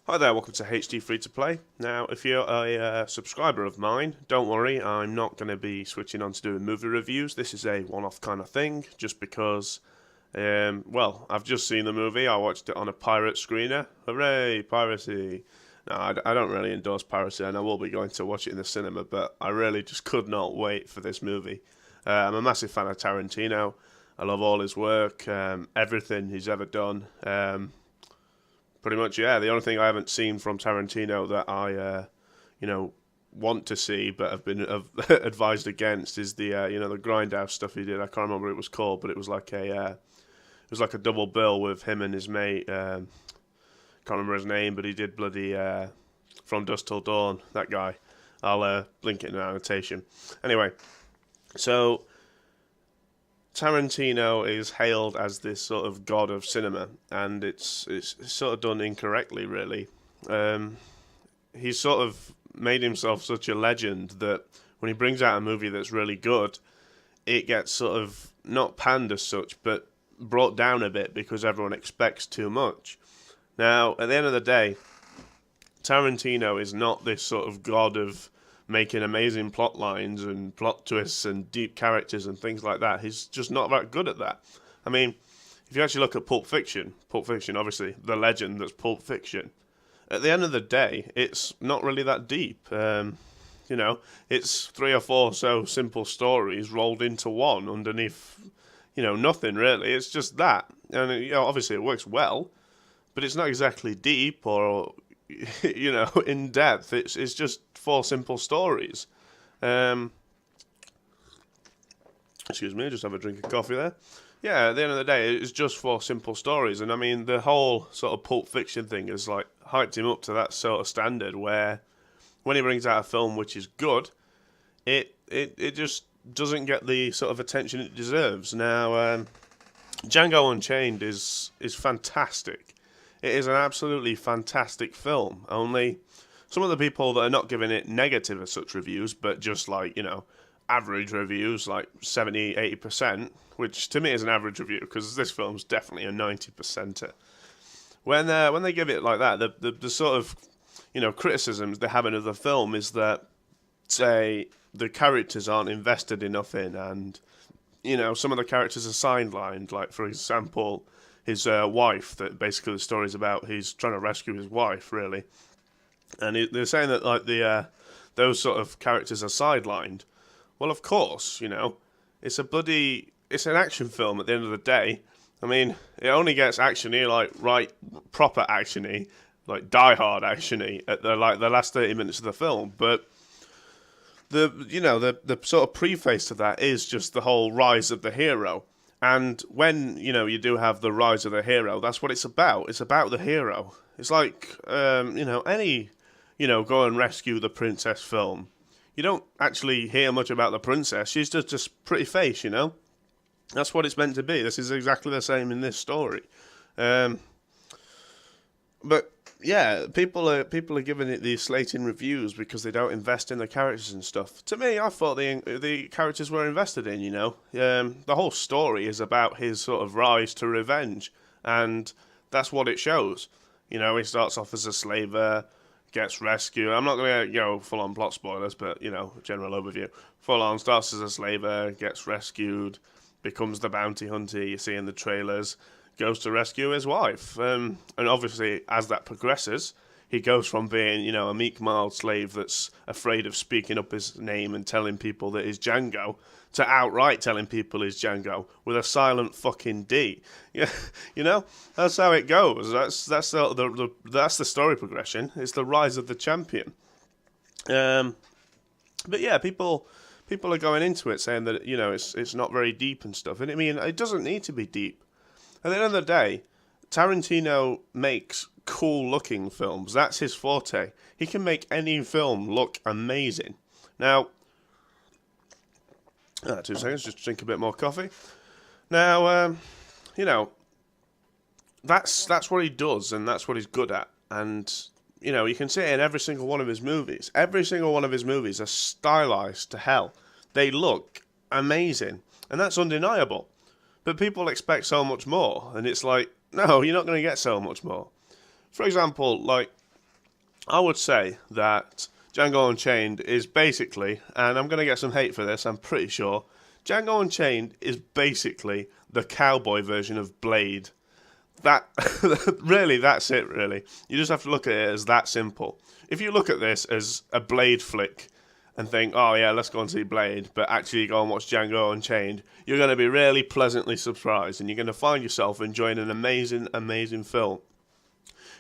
Hi there, welcome to HD32PLAY. Now, if you're a subscriber of mine, don't worry, I'm not going to be switching on to doing movie reviews. This is a one-off kind of thing, just because, well, I've just seen the movie. I watched it on a pirate screener. Hooray, piracy! No, I don't really endorse piracy, and I will be going to watch it in the cinema, but I really just could not wait for this movie. I'm a massive fan of Tarantino. I love all his work, everything he's ever done. Pretty much, yeah. The only thing I haven't seen from Tarantino that I, want to see but have been advised against is the, the Grindhouse stuff he did. I can't remember what it was called, but it was like a double bill with him and his mate. Can't remember his name, but he did bloody From Dusk Till Dawn. That guy. I'll link it in the annotation. Anyway, so Tarantino is hailed as this sort of god of cinema, and it's sort of done incorrectly, really. He's sort of made himself such a legend that when he brings out a movie that's really good, it gets sort of not panned as such, but brought down a bit because everyone expects too much. Now, at the end of the day, Tarantino is not this sort of god of making amazing plot lines and plot twists and deep characters and things like that. He's just not that good at that. I mean, if you actually look at Pulp Fiction, obviously, the legend that's Pulp Fiction, at the end of the day, it's not really that deep. It's three or four so simple stories rolled into one underneath, nothing really. It's just that. And, obviously it works well, but it's not exactly deep or in depth. It's just four simple stories. Excuse me, just have a drink of coffee there. Yeah, at the end of the day, it's just four simple stories, and I mean the whole sort of Pulp Fiction thing has like hyped him up to that sort of standard where when he brings out a film which is good, it just doesn't get the sort of attention it deserves. Now, Django Unchained is fantastic. It is an absolutely fantastic film. Only some of the people that are not giving it negative as such reviews, but just like, average reviews, like 70, 80%, which to me is an average review, because this film's definitely a 90%er. When they give it like that, the sort of, criticisms they have of the film is that, say, the characters aren't invested enough in, and, some of the characters are sidelined, like, for example, his wife, that basically the story's about, he's trying to rescue his wife, really. And they're saying that, like, those sort of characters are sidelined. Well, of course, it's an action film at the end of the day. I mean, it only gets actiony, like, right, proper actiony, like, die-hard actiony at the last 30 minutes of the film, but the sort of preface to that is just the whole rise of the hero. And when, you do have the rise of the hero, that's what it's about. It's about the hero. It's like, any, go and rescue the princess film. You don't actually hear much about the princess. She's just a pretty face, That's what it's meant to be. This is exactly the same in this story. But yeah, people are giving it these slating reviews because they don't invest in the characters and stuff. To me, I thought the characters were invested in. The whole story is about his sort of rise to revenge, and that's what it shows. He starts off as a slaver, gets rescued. I'm not going to go full on plot spoilers, but general overview. Full on starts as a slaver, gets rescued, becomes the bounty hunter you see in the trailers, goes to rescue his wife. And obviously, as that progresses, he goes from being, a meek, mild slave that's afraid of speaking up his name and telling people that he's Django, to outright telling people he's Django with a silent fucking D. Yeah, that's how it goes. That's the story progression. It's the rise of the champion. But yeah, people are going into it saying that it's not very deep and stuff. And I mean, it doesn't need to be deep. At the end of the day, Tarantino makes cool-looking films. That's his forte. He can make any film look amazing. Now, 2 seconds, just drink a bit more coffee. Now, that's what he does, and that's what he's good at. And, you can see it in every single one of his movies. Every single one of his movies are stylized to hell. They look amazing, and that's undeniable. But people expect so much more, and it's like, no, you're not going to get so much more. For example, like, I would say that Django Unchained is basically, and I'm going to get some hate for this, I'm pretty sure, Django Unchained is basically the cowboy version of Blade. That really, that's it. Really, you just have to look at it as that simple. If you look at this as a Blade flick and think, "Oh yeah, let's go and see Blade," but actually go and watch Django Unchained, you're going to be really pleasantly surprised, and you're going to find yourself enjoying an amazing, amazing film.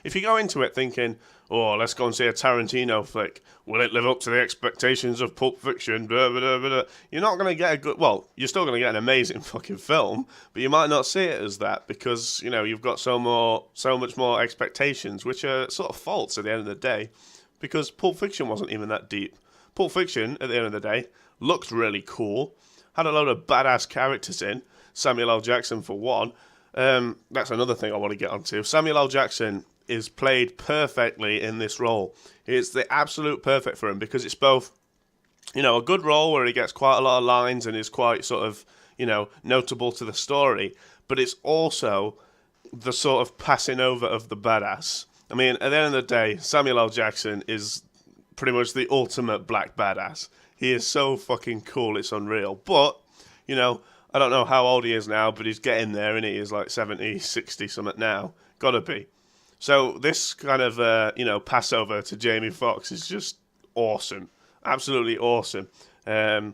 If you go into it thinking, "Oh, let's go and see a Tarantino flick. Will it live up to the expectations of Pulp Fiction?" Blah, blah, blah, blah. You're not going to get a good. Well, you're still going to get an amazing fucking film, but you might not see it as that because you've got so much more expectations, which are sort of false at the end of the day, because Pulp Fiction wasn't even that deep. Pulp Fiction, at the end of the day, looked really cool, had a load of badass characters in. Samuel L. Jackson for one. That's another thing I want to get onto. Samuel L. Jackson is played perfectly in this role. It's the absolute perfect for him because it's both, a good role where he gets quite a lot of lines and is quite sort of, notable to the story, but it's also the sort of passing over of the badass. I mean, at the end of the day, Samuel L. Jackson is pretty much the ultimate black badass. He is so fucking cool, it's unreal. But, I don't know how old he is now, but he's getting there, and he is like 70, 60 something now. Gotta be. So this kind of, passover to Jamie Foxx is just awesome. Absolutely awesome. The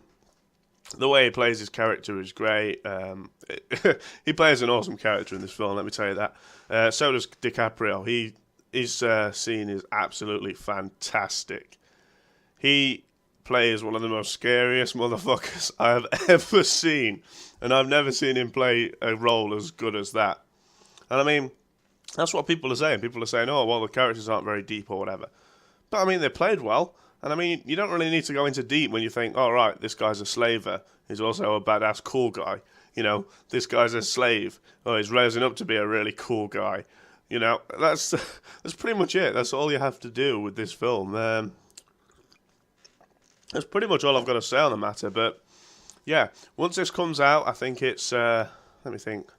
way he plays his character is great. He plays an awesome character in this film, let me tell you that. So does DiCaprio. His scene is absolutely fantastic. He plays one of the most scariest motherfuckers I have ever seen. And I've never seen him play a role as good as that. And I mean, that's what people are saying. People are saying, "Oh, well, the characters aren't very deep or whatever." But I mean, they played well. And I mean, you don't really need to go into deep when you think, "Oh, right, this guy's a slaver. He's also a badass cool guy. This guy's a slave. Oh, he's raising up to be a really cool guy." That's pretty much it. That's all you have to do with this film. That's pretty much all I've got to say on the matter. But yeah, once this comes out, I think it's, let me think.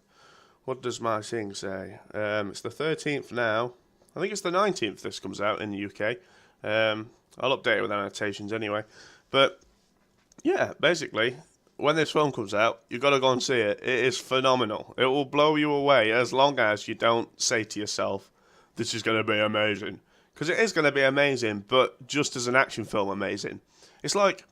What does my thing say? It's the 13th now. I think it's the 19th this comes out in the UK. I'll update it with annotations anyway. But yeah, basically, when this film comes out, you've got to go and see it. It is phenomenal. It will blow you away as long as you don't say to yourself, "This is going to be amazing." Because it is going to be amazing, but just as an action film amazing. It's like,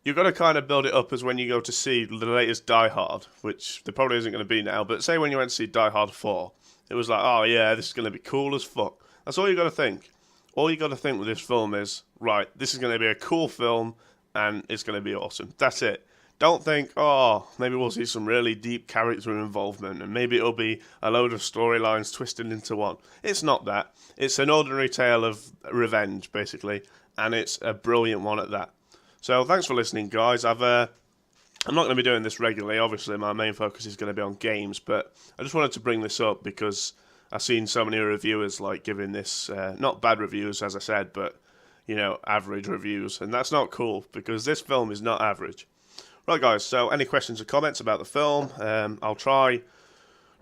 you've got to kind of build it up as when you go to see the latest Die Hard, which there probably isn't going to be now, but say when you went to see Die Hard 4, it was like, "Oh yeah, this is going to be cool as fuck." That's all you got to think. All you got to think with this film is, right, this is going to be a cool film, and it's going to be awesome. That's it. Don't think, "Oh, maybe we'll see some really deep character involvement, and maybe it'll be a load of storylines twisted into one." It's not that. It's an ordinary tale of revenge, basically, and it's a brilliant one at that. So thanks for listening, guys. I'm not going to be doing this regularly. Obviously, my main focus is going to be on games, but I just wanted to bring this up because I've seen so many reviewers giving this, not bad reviews, as I said, but, average reviews. And that's not cool because this film is not average. Right, guys, so any questions or comments about the film? I'll try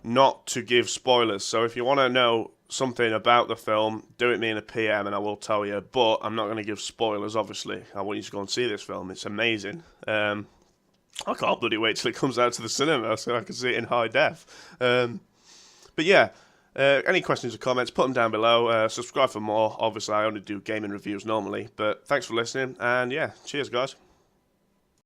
not to give spoilers. So if you want to know something about the film, do it me in a PM and I will tell you. But I'm not going to give spoilers, obviously. I want you to go and see this film. It's amazing. I can't bloody wait till it comes out to the cinema so I can see it in high def. But yeah, any questions or comments, put them down below. Subscribe for more. Obviously, I only do gaming reviews normally. But thanks for listening. And yeah, cheers, guys.